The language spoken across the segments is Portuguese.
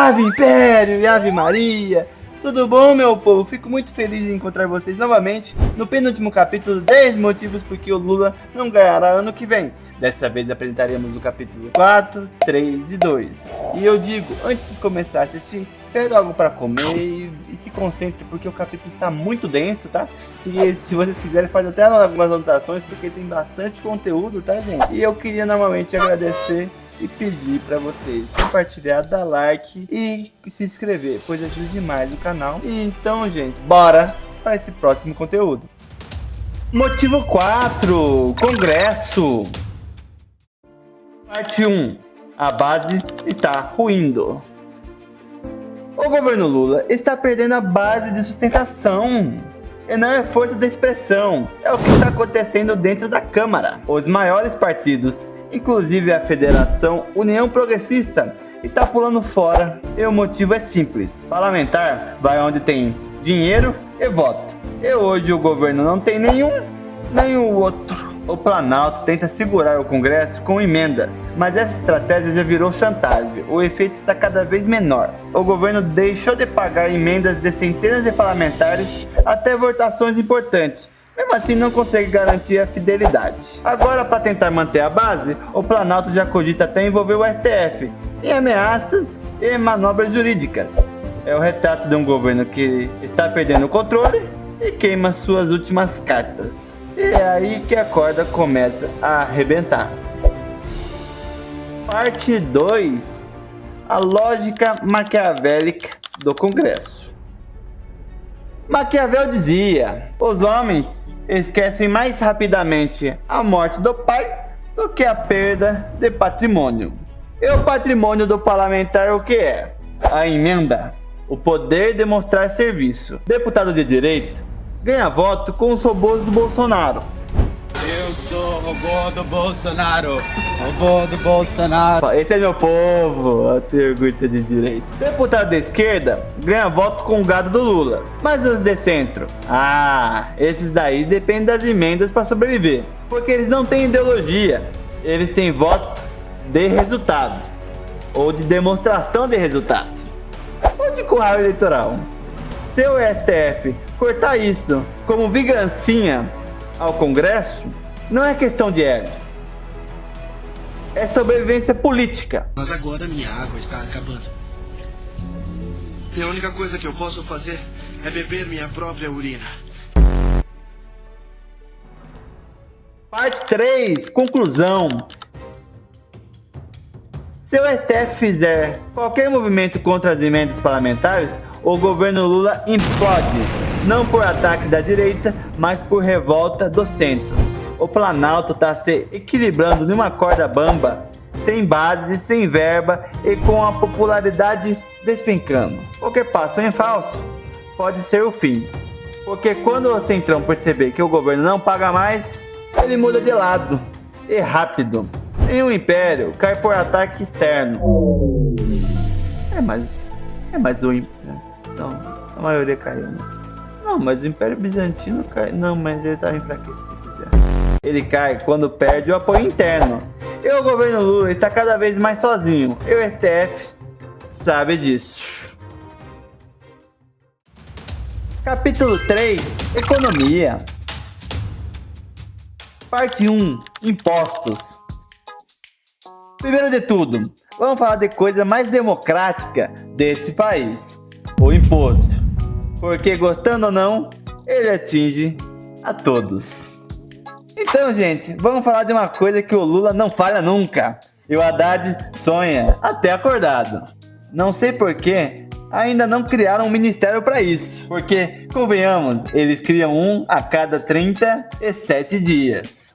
Ave Império e Ave Maria! Tudo bom, meu povo? Fico muito feliz em encontrar vocês novamente no penúltimo capítulo 10 motivos por que o Lula não ganhará ano que vem. Dessa vez apresentaremos o capítulo 4, 3 e 2. E eu digo, antes de começar a assistir, pega algo para comer e se concentre, porque o capítulo está muito denso, tá? Se vocês quiserem, faz até algumas anotações, porque tem bastante conteúdo, tá, gente? E eu queria novamente agradecer e pedir para vocês compartilhar, dar like e se inscrever, pois ajuda demais o canal. E então, gente, bora para esse próximo conteúdo. Motivo 4, Congresso. Parte 1. A base está ruindo. O governo Lula está perdendo a base de sustentação. E não é força de expressão. É o que está acontecendo dentro da Câmara. Os maiores partidos, inclusive a Federação União Progressista, está pulando fora. E o motivo é simples. Parlamentar vai onde tem dinheiro e voto. E hoje o governo não tem nenhum, nem o outro. O Planalto tenta segurar o Congresso com emendas, mas essa estratégia já virou chantagem. O efeito está cada vez menor. O governo deixou de pagar emendas de centenas de parlamentares até votações importantes. Mesmo assim, não consegue garantir a fidelidade. Agora, para tentar manter a base, o Planalto já cogita até envolver o STF em ameaças e manobras jurídicas. É o retrato de um governo que está perdendo o controle e queima suas últimas cartas. E é aí que a corda começa a arrebentar. Parte 2. A lógica maquiavélica do Congresso. Maquiavel dizia: os homens esquecem mais rapidamente a morte do pai do que a perda de patrimônio. E o patrimônio do parlamentar o que é? A emenda, o poder de mostrar serviço. Deputado de direita ganha voto com os robôs do Bolsonaro. Eu sou robô do Bolsonaro, robô do Bolsonaro. Esse é meu povo, eu tenho orgulho de ser de direita. Deputado da esquerda ganha voto com o gado do Lula. Mas os de centro? Esses daí dependem das emendas para sobreviver. Porque eles não têm ideologia, eles têm voto de resultado. Ou de demonstração de resultado. Ou de curral eleitoral. Se o STF cortar isso como vingancinha ao Congresso, não é questão de ego. É sobrevivência política. Mas agora minha água está acabando. E a única coisa que eu posso fazer é beber minha própria urina. Parte 3. Conclusão. Se o STF fizer qualquer movimento contra as emendas parlamentares, o governo Lula implode. Não por ataque da direita, mas por revolta do centro. O Planalto está se equilibrando numa corda bamba, sem base, sem verba e com a popularidade despencando. O que passa em falso pode ser o fim. Porque quando o centrão perceber que o governo não paga mais, ele muda de lado. E rápido. Nenhum império cai por ataque externo. Mas o império... Não, a maioria caiu, né? Não, mas o Império Bizantino cai... Não, mas ele tá enfraquecido já. Ele cai quando perde o apoio interno. E o governo Lula está cada vez mais sozinho. E o STF sabe disso. Capítulo 3. Economia. Parte 1. Impostos. Primeiro de tudo, vamos falar de coisa mais democrática desse país. O imposto. Porque, gostando ou não, ele atinge a todos. Então, gente, vamos falar de uma coisa que o Lula não falha nunca. E o Haddad sonha até acordado. Não sei porquê, ainda não criaram um ministério para isso. Porque, convenhamos, eles criam um a cada 37 dias.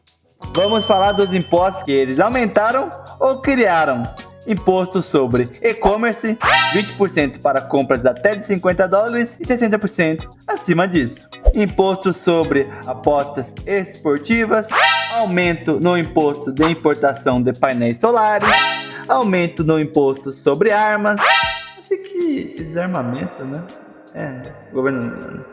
Vamos falar dos impostos que eles aumentaram ou criaram. Imposto sobre e-commerce, 20% para compras até de $50 e 60% acima disso. Imposto sobre apostas esportivas, aumento no imposto de importação de painéis solares, aumento no imposto sobre armas. Achei que desarmamento, né? Governo...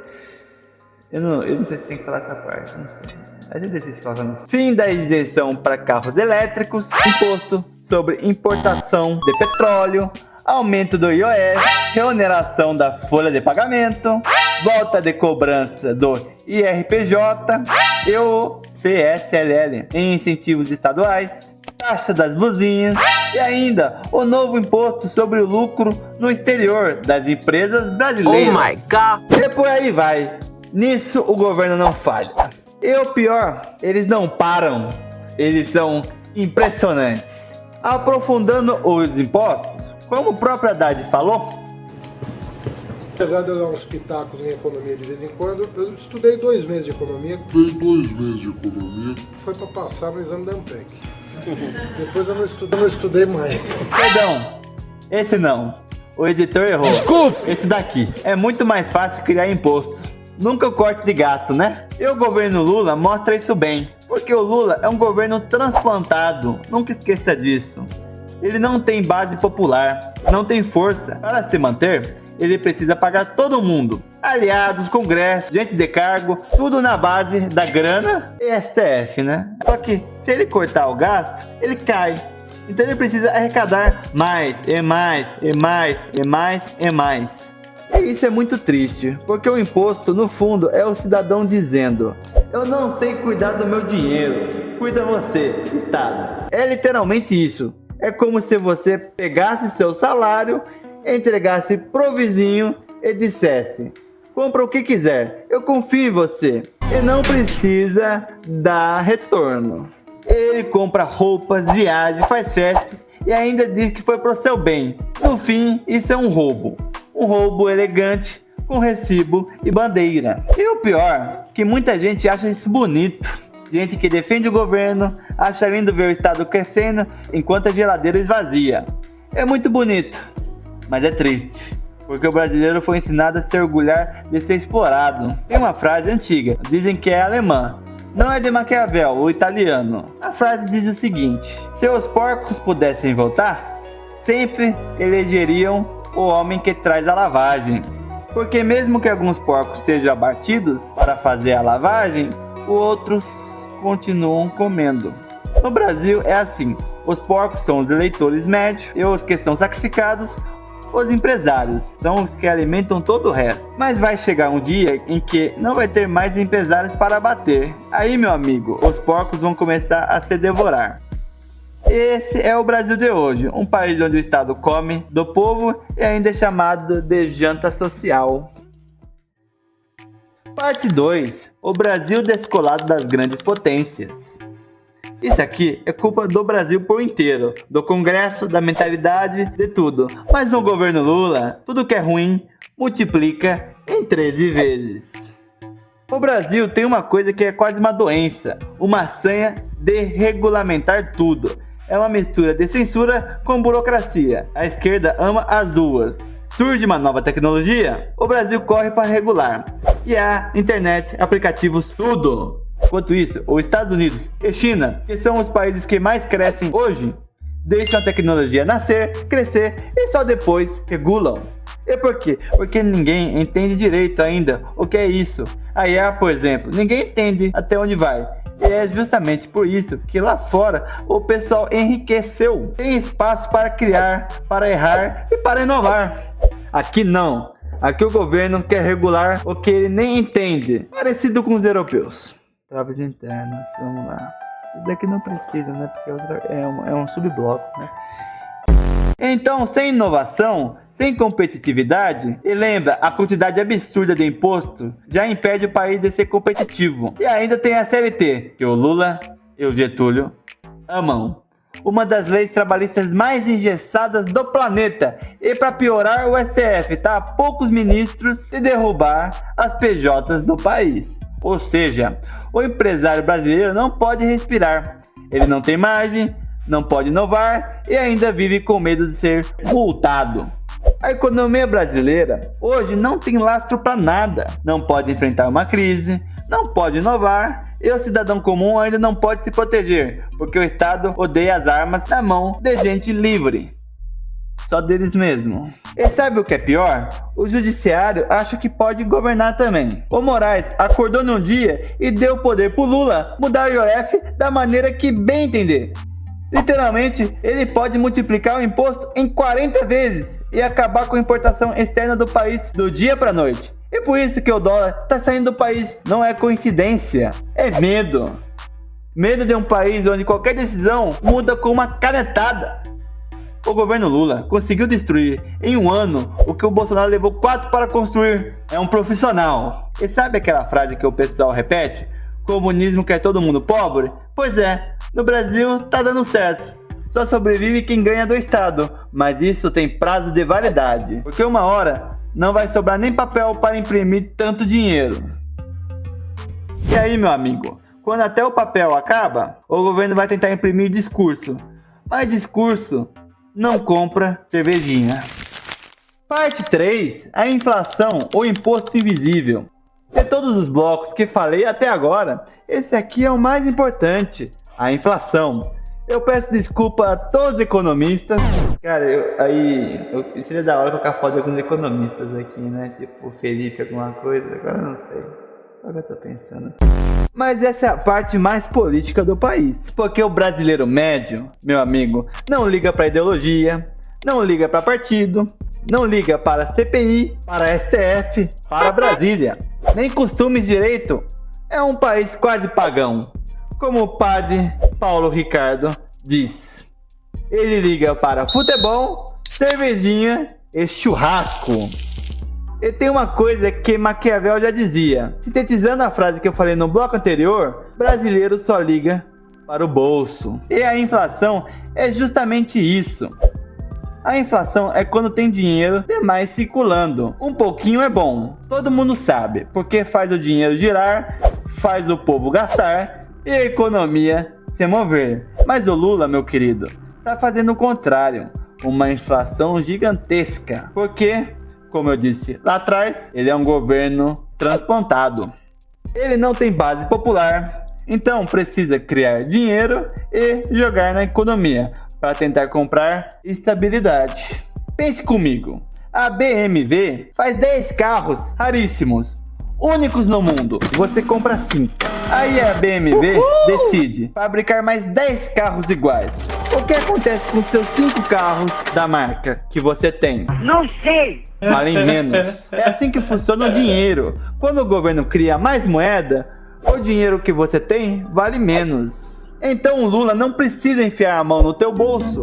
Eu não sei se tem que falar essa parte, não sei. A gente decide falando. Fim da isenção para carros elétricos, imposto sobre importação de petróleo, aumento do IOF, reoneração da folha de pagamento, volta de cobrança do IRPJ e o CSLL em incentivos estaduais, taxa das blusinhas e ainda o novo imposto sobre o lucro no exterior das empresas brasileiras. Oh my God! E por aí vai. Nisso o governo não falha. E o pior, eles não param. Eles são impressionantes. Aprofundando os impostos, como o próprio Haddad falou, apesar de eu dar uns pitacos em economia de vez em quando, eu estudei 2 meses de economia. Foi para passar no exame da Ampec. Depois eu não estudei mais. perdão, esse não. O editor errou. Desculpe! Esse daqui. É muito mais fácil criar imposto. Nunca o corte de gasto, né? E o governo Lula mostra isso bem. Porque o Lula é um governo transplantado. Nunca esqueça disso. Ele não tem base popular, não tem força. Para se manter, ele precisa pagar todo mundo. Aliados, congresso, gente de cargo, tudo na base da grana e STF, né? Só que se ele cortar o gasto, ele cai. Então ele precisa arrecadar mais, e mais, e mais, e mais, e mais. E isso é muito triste, porque o imposto, no fundo, é o cidadão dizendo: eu não sei cuidar do meu dinheiro, cuida você, Estado. É literalmente isso. É como se você pegasse seu salário, entregasse pro vizinho e dissesse: compra o que quiser, eu confio em você. E não precisa dar retorno. Ele compra roupas, viaja, faz festas e ainda diz que foi pro seu bem. No fim, isso é um roubo. Um roubo elegante, com recibo e bandeira. E o pior, que muita gente acha isso bonito. Gente que defende o governo, acha lindo ver o Estado crescendo enquanto a geladeira esvazia. É muito bonito, mas é triste. Porque o brasileiro foi ensinado a se orgulhar de ser explorado. Tem uma frase antiga, dizem que é alemã. Não é de Maquiavel, o italiano. A frase diz o seguinte: se os porcos pudessem votar, sempre elegeriam o homem que traz a lavagem. Porque mesmo que alguns porcos sejam abatidos para fazer a lavagem, outros continuam comendo. No Brasil é assim: os porcos são os eleitores médios e os que são sacrificados, os empresários, são os que alimentam todo o resto. Mas vai chegar um dia em que não vai ter mais empresários para abater. Aí, meu amigo, os porcos vão começar a se devorar. Esse é o Brasil de hoje, um país onde o Estado come do povo e ainda é chamado de janta social. Parte 2. O Brasil descolado das grandes potências. Isso aqui é culpa do Brasil por inteiro, do Congresso, da mentalidade, de tudo. Mas no governo Lula, tudo que é ruim multiplica em 13 vezes. O Brasil tem uma coisa que é quase uma doença, uma sanha de regulamentar tudo. É uma mistura de censura com burocracia. A esquerda ama as duas. Surge uma nova tecnologia, o Brasil corre para regular. E a internet, aplicativos, tudo. Enquanto isso, os Estados Unidos e China, que são os países que mais crescem hoje, deixam a tecnologia nascer, crescer e só depois regulam. E por quê? Porque ninguém entende direito ainda o que é isso. A IA, por exemplo, ninguém entende até onde vai. E é justamente por isso que lá fora o pessoal enriqueceu. Tem espaço para criar, para errar e para inovar. Aqui não. Aqui o governo quer regular o que ele nem entende. Parecido com os europeus. Travas internas, vamos lá. Isso daqui não precisa, né? Porque é um subbloco, né? Então, sem inovação, sem competitividade, e lembra, a quantidade absurda de imposto já impede o país de ser competitivo. E ainda tem a CLT, que o Lula e o Getúlio amam. Uma das leis trabalhistas mais engessadas do planeta. E para piorar, o STF tá a poucos ministros de derrubar as PJs do país. Ou seja, o empresário brasileiro não pode respirar. Ele não tem margem, não pode inovar e ainda vive com medo de ser multado. A economia brasileira hoje não tem lastro para nada. Não pode enfrentar uma crise, não pode inovar e o cidadão comum ainda não pode se proteger, porque o Estado odeia as armas na mão de gente livre. Só deles mesmo. E sabe o que é pior? O judiciário acha que pode governar também. O Moraes acordou num dia e deu poder pro Lula mudar o IOF da maneira que bem entender. Literalmente, ele pode multiplicar o imposto em 40 vezes e acabar com a importação externa do país do dia para noite. E por isso que o dólar está saindo do país. Não é coincidência, é medo. Medo de um país onde qualquer decisão muda com uma canetada. O governo Lula conseguiu destruir em um ano o que o Bolsonaro levou 4 para construir. É um profissional. E sabe aquela frase que o pessoal repete? Comunismo quer todo mundo pobre? Pois é, no Brasil tá dando certo. Só sobrevive quem ganha do Estado, mas isso tem prazo de validade, porque uma hora não vai sobrar nem papel para imprimir tanto dinheiro. E aí, meu amigo, quando até o papel acaba, o governo vai tentar imprimir discurso, mas discurso não compra cervejinha. Parte 3, a inflação ou imposto invisível. De todos os blocos que falei até agora, esse aqui é o mais importante, a inflação. Eu peço desculpa a todos os economistas. Cara, seria da hora colocar foto de alguns economistas aqui, né? Tipo o Felipe, alguma coisa, agora eu não sei. Agora eu tô pensando. Mas essa é a parte mais política do país. Porque o brasileiro médio, meu amigo, não liga pra ideologia, não liga pra partido, não liga para CPI, para STF, para Brasília. Nem costumes direito. É um país quase pagão. Como o padre Paulo Ricardo diz. Ele liga para futebol, cervejinha e churrasco. E tem uma coisa que Maquiavel já dizia. Sintetizando a frase que eu falei no bloco anterior, brasileiro só liga para o bolso. E a inflação é justamente isso. A inflação é quando tem dinheiro demais circulando. Um pouquinho é bom, todo mundo sabe, porque faz o dinheiro girar, faz o povo gastar e a economia se mover. Mas o Lula, meu querido, tá fazendo o contrário, uma inflação gigantesca, porque, como eu disse lá atrás, ele é um governo transplantado. Ele não tem base popular, então precisa criar dinheiro e jogar na economia para tentar comprar estabilidade. Pense comigo, a BMW faz 10 carros raríssimos, únicos no mundo, você compra 5. Aí a BMW decide fabricar mais 10 carros iguais. O que acontece com seus 5 carros da marca que você tem? Não sei! Valem menos. É assim que funciona o dinheiro. Quando o governo cria mais moeda, o dinheiro que você tem vale menos. Então o Lula não precisa enfiar a mão no teu bolso.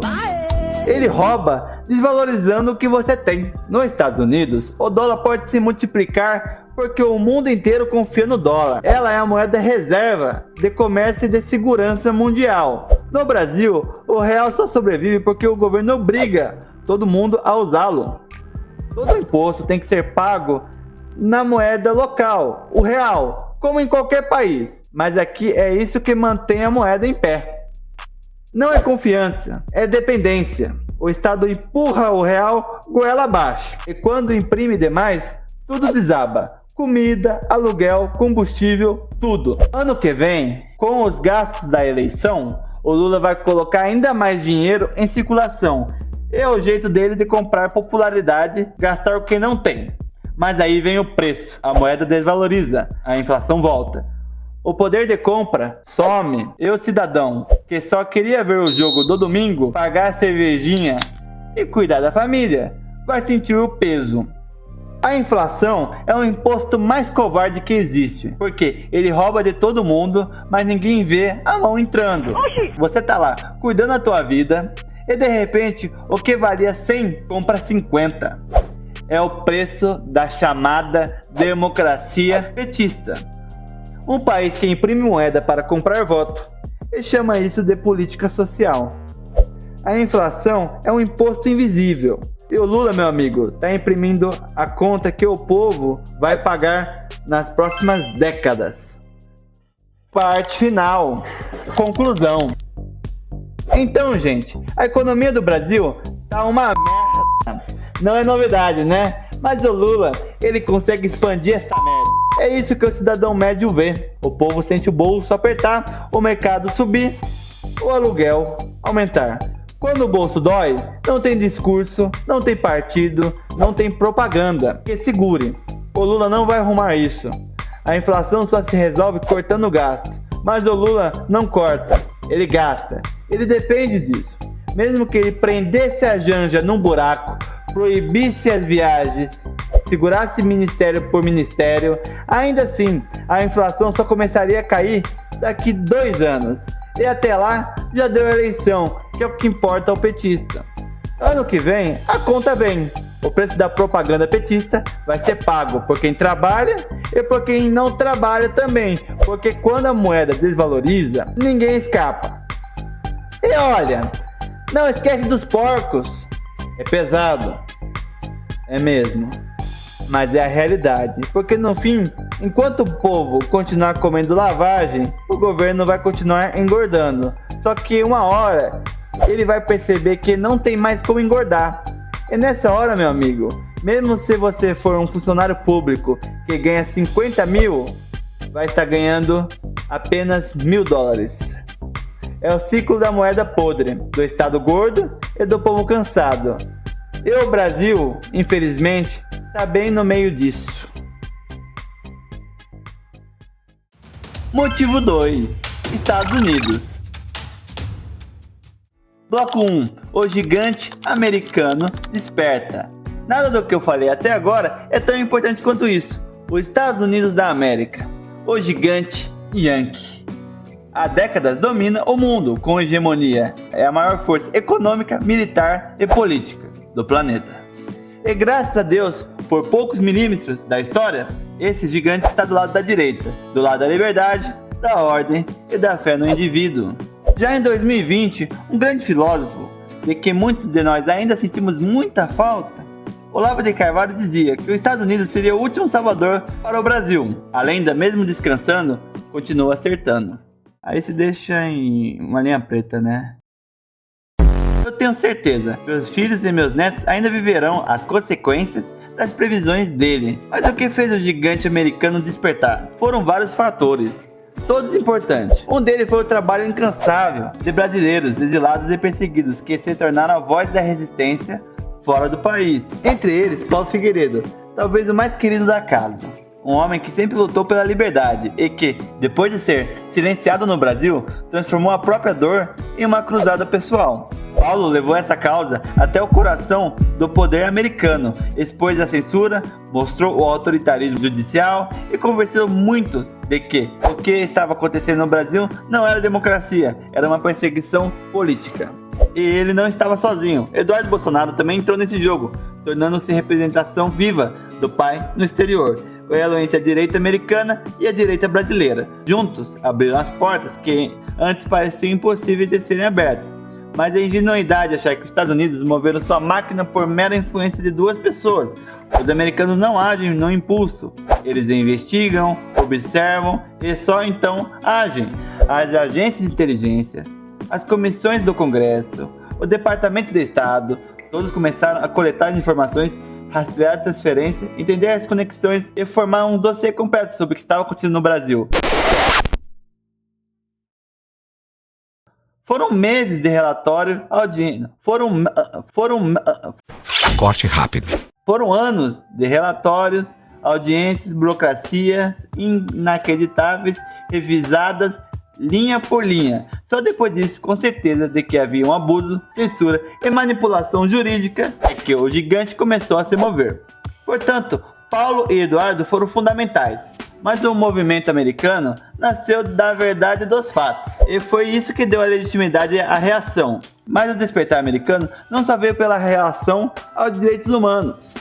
Ele rouba desvalorizando o que você tem. Nos Estados Unidos, o dólar pode se multiplicar porque o mundo inteiro confia no dólar. Ela é a moeda reserva de comércio e de segurança mundial. No Brasil, o real só sobrevive porque o governo obriga todo mundo a usá-lo. Todo imposto tem que ser pago na moeda local, o real, como em qualquer país. Mas aqui é isso que mantém a moeda em pé. Não é confiança, é dependência. O Estado empurra o real goela abaixo. E quando imprime demais, tudo desaba. Comida, aluguel, combustível, tudo. Ano que vem, com os gastos da eleição, o Lula vai colocar ainda mais dinheiro em circulação. É o jeito dele de comprar popularidade, gastar o que não tem. Mas aí vem o preço, a moeda desvaloriza, a inflação volta. O poder de compra some. Eu, cidadão, que só queria ver o jogo do domingo, pagar a cervejinha e cuidar da família, vai sentir o peso. A inflação é o imposto mais covarde que existe, porque ele rouba de todo mundo, mas ninguém vê a mão entrando. Você tá lá, cuidando da tua vida, e de repente, o que valia 100, compra 50. É o preço da chamada democracia petista. Um país que imprime moeda para comprar voto e chama isso de política social. A inflação é um imposto invisível. E o Lula, meu amigo, está imprimindo a conta que o povo vai pagar nas próximas décadas. Parte final. Conclusão. Então, gente, a economia do Brasil tá uma merda. Não é novidade, né? Mas o Lula, ele consegue expandir essa merda. É isso que o cidadão médio vê. O povo sente o bolso apertar, o mercado subir, o aluguel aumentar. Quando o bolso dói, não tem discurso, não tem partido, não tem propaganda que segure. O Lula não vai arrumar isso. A inflação só se resolve cortando gasto. Mas o Lula não corta, ele gasta. ele depende disso. Mesmo que ele prendesse a Janja num buraco, proibisse as viagens, segurasse ministério por ministério, ainda assim a inflação só começaria a cair daqui 2 anos. E até lá já deu a eleição, que é o que importa ao petista. Ano que vem a conta vem. O preço da propaganda petista vai ser pago por quem trabalha e por quem não trabalha também, porque quando a moeda desvaloriza, ninguém escapa. E olha, não esquece dos porcos. É pesado. É mesmo. Mas é a realidade, porque no fim, enquanto o povo continuar comendo lavagem, o governo vai continuar engordando. Só que uma hora, ele vai perceber que não tem mais como engordar. E nessa hora, meu amigo, mesmo se você for um funcionário público que ganha 50 mil, vai estar ganhando apenas $1.000. É o ciclo da moeda podre, do Estado gordo e do povo cansado. E o Brasil, infelizmente, está bem no meio disso. Motivo 2. Estados Unidos. Bloco 1. O gigante americano desperta. Nada do que eu falei até agora é tão importante quanto isso. Os Estados Unidos da América. O gigante Yankee. Há décadas domina o mundo com hegemonia. É a maior força econômica, militar e política do planeta. E graças a Deus, por poucos milímetros da história, esse gigante está do lado da direita, do lado da liberdade, da ordem e da fé no indivíduo. Já em 2020, um grande filósofo, de que muitos de nós ainda sentimos muita falta, Olavo de Carvalho dizia que os Estados Unidos seria o último salvador para o Brasil. A lenda, mesmo descansando, continua acertando. Aí se deixa em uma linha preta, né? Eu tenho certeza, meus filhos e meus netos ainda viverão as consequências das previsões dele. Mas o que fez o gigante americano despertar? Foram vários fatores, todos importantes. Um deles foi o trabalho incansável de brasileiros exilados e perseguidos que se tornaram a voz da resistência fora do país. Entre eles, Paulo Figueiredo, talvez o mais querido da casa. Um homem que sempre lutou pela liberdade e que, depois de ser silenciado no Brasil, transformou a própria dor em uma cruzada pessoal. Paulo levou essa causa até o coração do poder americano, expôs a censura, mostrou o autoritarismo judicial e convenceu muitos de que o que estava acontecendo no Brasil não era democracia, era uma perseguição política. E ele não estava sozinho. Eduardo Bolsonaro também entrou nesse jogo, tornando-se representação viva do pai no exterior. O elo entre a direita americana e a direita brasileira. Juntos, abriram as portas que antes pareciam impossíveis de serem abertas. Mas a ingenuidade achar que os Estados Unidos moveram sua máquina por mera influência de 2 pessoas. Os americanos não agem no impulso. Eles investigam, observam e só então agem. As agências de inteligência, as comissões do Congresso, o Departamento de Estado, todos começaram a coletar informações, rastrear a transferência, entender as conexões e formar um dossiê completo sobre o que estava acontecendo no Brasil. Foram meses de relatório, audiência. Corte rápido. Foram anos de relatórios, audiências, burocracias inacreditáveis, revisadas linha por linha. Só depois disso, com certeza de que havia um abuso, censura e manipulação jurídica, é que o gigante começou a se mover. Portanto, Paulo e Eduardo foram fundamentais, mas o movimento americano nasceu da verdade dos fatos, e foi isso que deu a legitimidade à reação. Mas o despertar americano não só veio pela reação aos direitos humanos.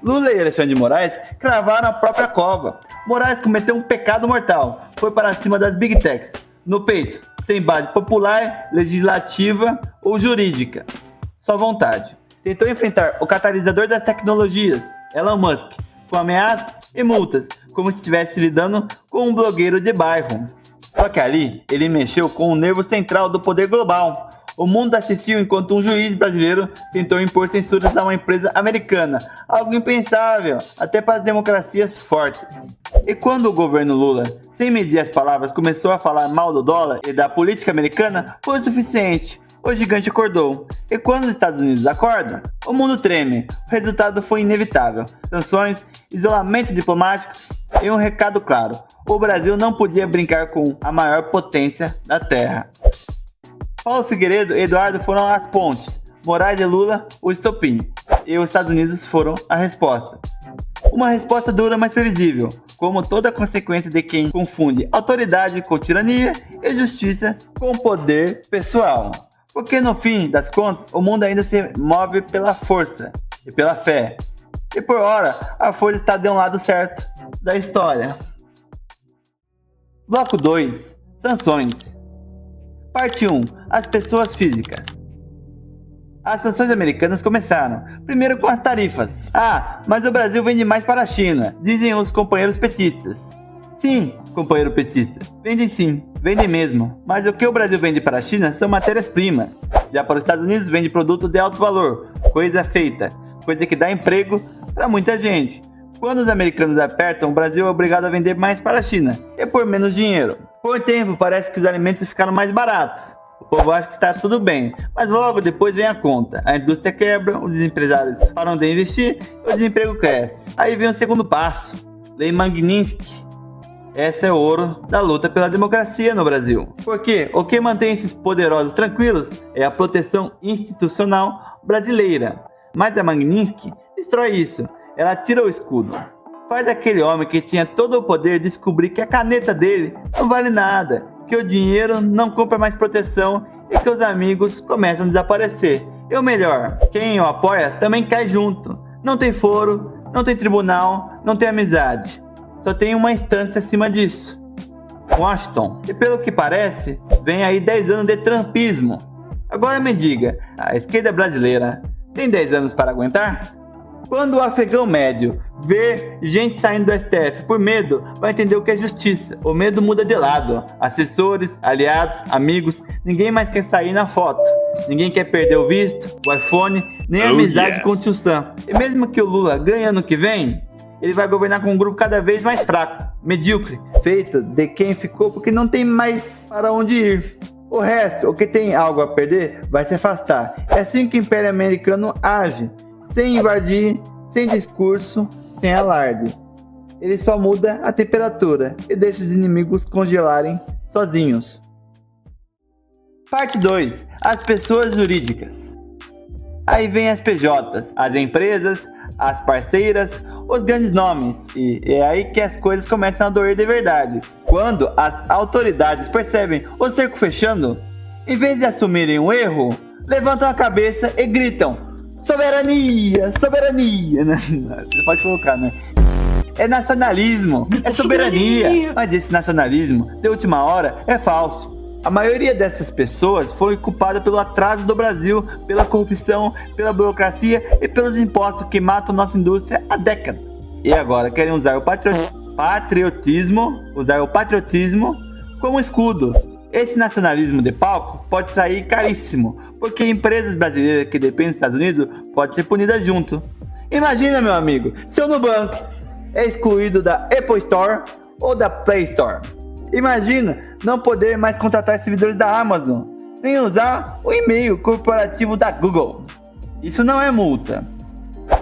Lula e Alexandre de Moraes cravaram a própria cova. Moraes cometeu um pecado mortal, foi para cima das Big Techs, no peito, sem base popular, legislativa ou jurídica. Só vontade. Tentou enfrentar o catalisador das tecnologias, Elon Musk, com ameaças e multas, como se estivesse lidando com um blogueiro de bairro. Só que ali, ele mexeu com o nervo central do poder global. O mundo assistiu enquanto um juiz brasileiro tentou impor censuras a uma empresa americana, algo impensável, até para as democracias fortes. E quando o governo Lula, sem medir as palavras, começou a falar mal do dólar e da política americana, foi o suficiente. O gigante acordou. E quando os Estados Unidos acordam, o mundo treme. O resultado foi inevitável. Sanções, isolamento diplomático e um recado claro. O Brasil não podia brincar com a maior potência da Terra. Paulo Figueiredo e Eduardo foram as pontes, Moraes e Lula o estopim, e os Estados Unidos foram a resposta. Uma resposta dura, mas previsível, como toda consequência de quem confunde autoridade com tirania e justiça com poder pessoal. Porque no fim das contas, o mundo ainda se move pela força e pela fé. E por ora, a força está de um lado certo da história. Bloco 2. Sanções. Parte 1. As pessoas físicas. As sanções americanas começaram, primeiro com as tarifas. Ah, mas o Brasil vende mais para a China, dizem os companheiros petistas. Sim, companheiro petista, vendem sim, vendem mesmo. Mas o que o Brasil vende para a China são matérias-primas. Já para os Estados Unidos vende produto de alto valor, coisa feita, coisa que dá emprego para muita gente. Quando os americanos apertam, o Brasil é obrigado a vender mais para a China, e por menos dinheiro. Por um tempo parece que os alimentos ficaram mais baratos. O povo acha que está tudo bem, mas logo depois vem a conta. A indústria quebra, os empresários param de investir e o desemprego cresce. Aí vem o segundo passo, Lei Magnitsky. Essa é o ouro da luta pela democracia no Brasil. Porque o que mantém esses poderosos tranquilos é a proteção institucional brasileira. Mas a Magnitsky destrói isso. Ela tira o escudo. Faz aquele homem que tinha todo o poder descobrir que a caneta dele não vale nada, que o dinheiro não compra mais proteção e que os amigos começam a desaparecer. E o melhor, quem o apoia também cai junto. Não tem foro, não tem tribunal, não tem amizade. Só tem uma instância acima disso. Washington. E pelo que parece, vem aí 10 anos de trumpismo. Agora me diga, a esquerda brasileira tem 10 anos para aguentar? Quando o afegão médio vê gente saindo do STF por medo, vai entender o que é justiça. O medo muda de lado. Assessores, aliados, amigos, ninguém mais quer sair na foto. Ninguém quer perder o visto, o iPhone, nem a amizade com o tio Sam. E mesmo que o Lula ganhe ano que vem, ele vai governar com um grupo cada vez mais fraco, medíocre, feito de quem ficou porque não tem mais para onde ir. O resto, o que tem algo a perder, vai se afastar. É assim que o Império Americano age. Sem invadir, sem discurso, sem alarde. Ele só muda a temperatura e deixa os inimigos congelarem sozinhos. Parte 2. As pessoas jurídicas. Aí vem as PJs, as empresas, as parceiras, os grandes nomes. E é aí que as coisas começam a doer de verdade. Quando as autoridades percebem o cerco fechando, em vez de assumirem um erro, levantam a cabeça e gritam: soberania, soberania. Você pode colocar, né? É nacionalismo, é soberania. Mas esse nacionalismo, de última hora, é falso. A maioria dessas pessoas foi culpada pelo atraso do Brasil, pela corrupção, pela burocracia e pelos impostos que matam nossa indústria há décadas. E agora querem usar o patriotismo como escudo. Esse nacionalismo de palco pode sair caríssimo, porque empresas brasileiras que dependem dos Estados Unidos podem ser punidas junto. Imagina, meu amigo, se o Nubank é excluído da Apple Store ou da Play Store. Imagina não poder mais contratar servidores da Amazon, nem usar o e-mail corporativo da Google. Isso não é multa,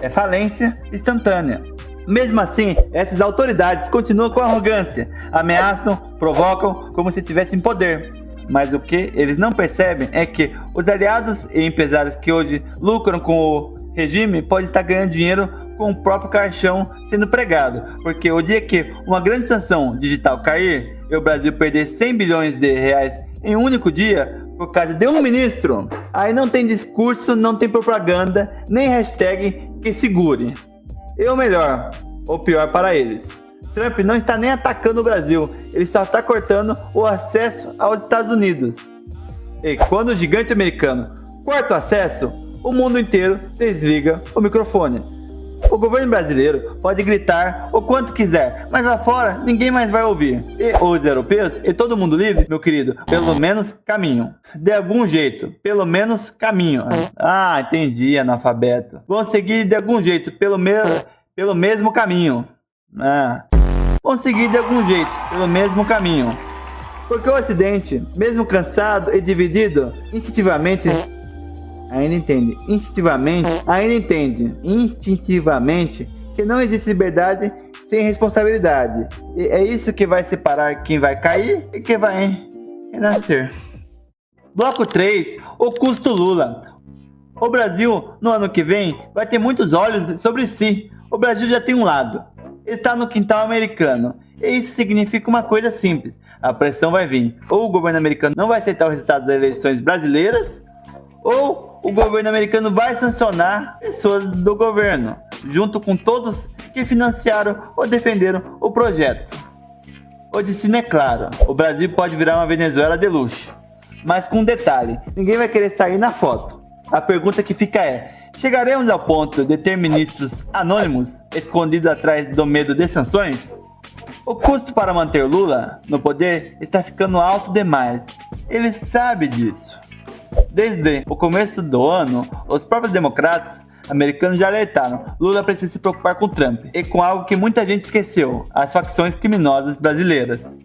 é falência instantânea. Mesmo assim, essas autoridades continuam com arrogância, ameaçam, provocam como se tivessem poder. Mas o que eles não percebem é que os aliados e empresários que hoje lucram com o regime podem estar ganhando dinheiro com o próprio caixão sendo pregado. Porque o dia que uma grande sanção digital cair e o Brasil perder 100 bilhões de reais em um único dia por causa de um ministro, aí não tem discurso, não tem propaganda, nem hashtag que segure. E o melhor, ou pior para eles, Trump não está nem atacando o Brasil, ele só está cortando o acesso aos Estados Unidos. E quando o gigante americano corta o acesso, o mundo inteiro desliga o microfone. O governo brasileiro pode gritar o quanto quiser, mas lá fora ninguém mais vai ouvir. E os europeus e todo mundo livre, meu querido, pelo menos caminham. De algum jeito, pelo menos caminham. Ah, entendi, analfabeto. Vão seguir de algum jeito, pelo mesmo caminho. Vão seguir de algum jeito, pelo mesmo caminho. Porque o Ocidente, mesmo cansado e dividido, instintivamente que não existe liberdade sem responsabilidade. E é isso que vai separar quem vai cair e quem vai renascer. Bloco 3, o custo Lula. O Brasil, no ano que vem, vai ter muitos olhos sobre si. O Brasil já tem um lado. Está no quintal americano. E isso significa uma coisa simples. A pressão vai vir. Ou o governo americano não vai aceitar o resultado das eleições brasileiras, ou o governo americano vai sancionar pessoas do governo, junto com todos que financiaram ou defenderam o projeto. O destino é claro. O Brasil pode virar uma Venezuela de luxo. Mas com um detalhe, ninguém vai querer sair na foto. A pergunta que fica é: chegaremos ao ponto de ter ministros anônimos escondidos atrás do medo de sanções? O custo para manter Lula no poder está ficando alto demais. Ele sabe disso. Desde o começo do ano, os próprios democratas americanos já alertaram: Lula precisa se preocupar com Trump e com algo que muita gente esqueceu: as facções criminosas brasileiras.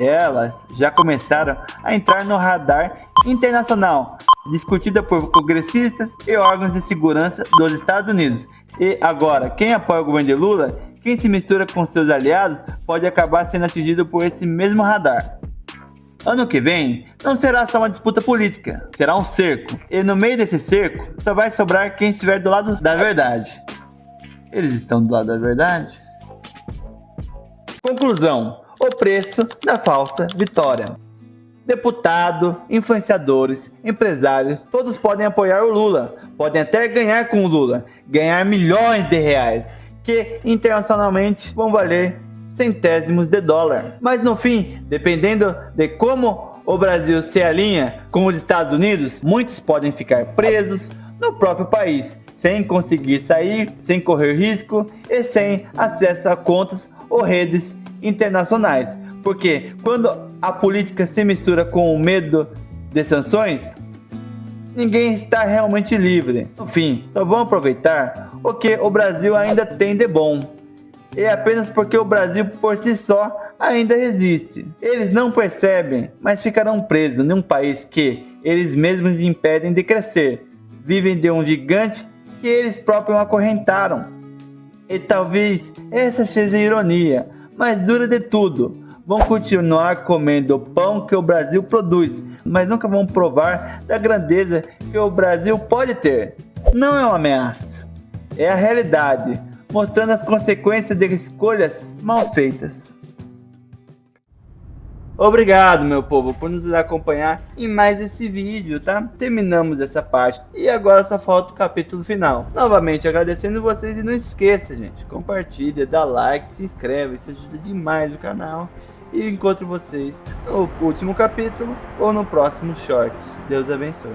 Elas já começaram a entrar no radar internacional, discutida por congressistas e órgãos de segurança dos Estados Unidos. E agora, quem apoia o governo de Lula, quem se mistura com seus aliados, pode acabar sendo atingido por esse mesmo radar. Ano que vem, não será só uma disputa política, será um cerco. E no meio desse cerco, só vai sobrar quem estiver do lado da verdade. Eles estão do lado da verdade? Conclusão: o preço da falsa vitória. Deputado, influenciadores, empresários, todos podem apoiar o Lula, podem até ganhar com o Lula, ganhar milhões de reais, que internacionalmente vão valer centésimos de dólar. Mas no fim, dependendo de como o Brasil se alinha com os Estados Unidos, muitos podem ficar presos no próprio país, sem conseguir sair, sem correr risco e sem acesso a contas ou redes internacionais. Porque quando a política se mistura com o medo de sanções, ninguém está realmente livre. No fim, só vão aproveitar o que o Brasil ainda tem de bom. E apenas porque o Brasil por si só ainda resiste. Eles não percebem, mas ficarão presos num país que eles mesmos impedem de crescer. Vivem de um gigante que eles próprios acorrentaram. E talvez essa seja a ironia, mas dura de tudo. Vão continuar comendo o pão que o Brasil produz, mas nunca vão provar da grandeza que o Brasil pode ter. Não é uma ameaça, é a realidade, mostrando as consequências de escolhas mal feitas. Obrigado, meu povo, por nos acompanhar em mais esse vídeo, tá? Terminamos essa parte e agora só falta o capítulo final. Novamente agradecendo vocês e não esqueça, gente, compartilha, dá like, se inscreve, isso ajuda demais o canal. E encontro vocês no último capítulo ou no próximo short. Deus abençoe.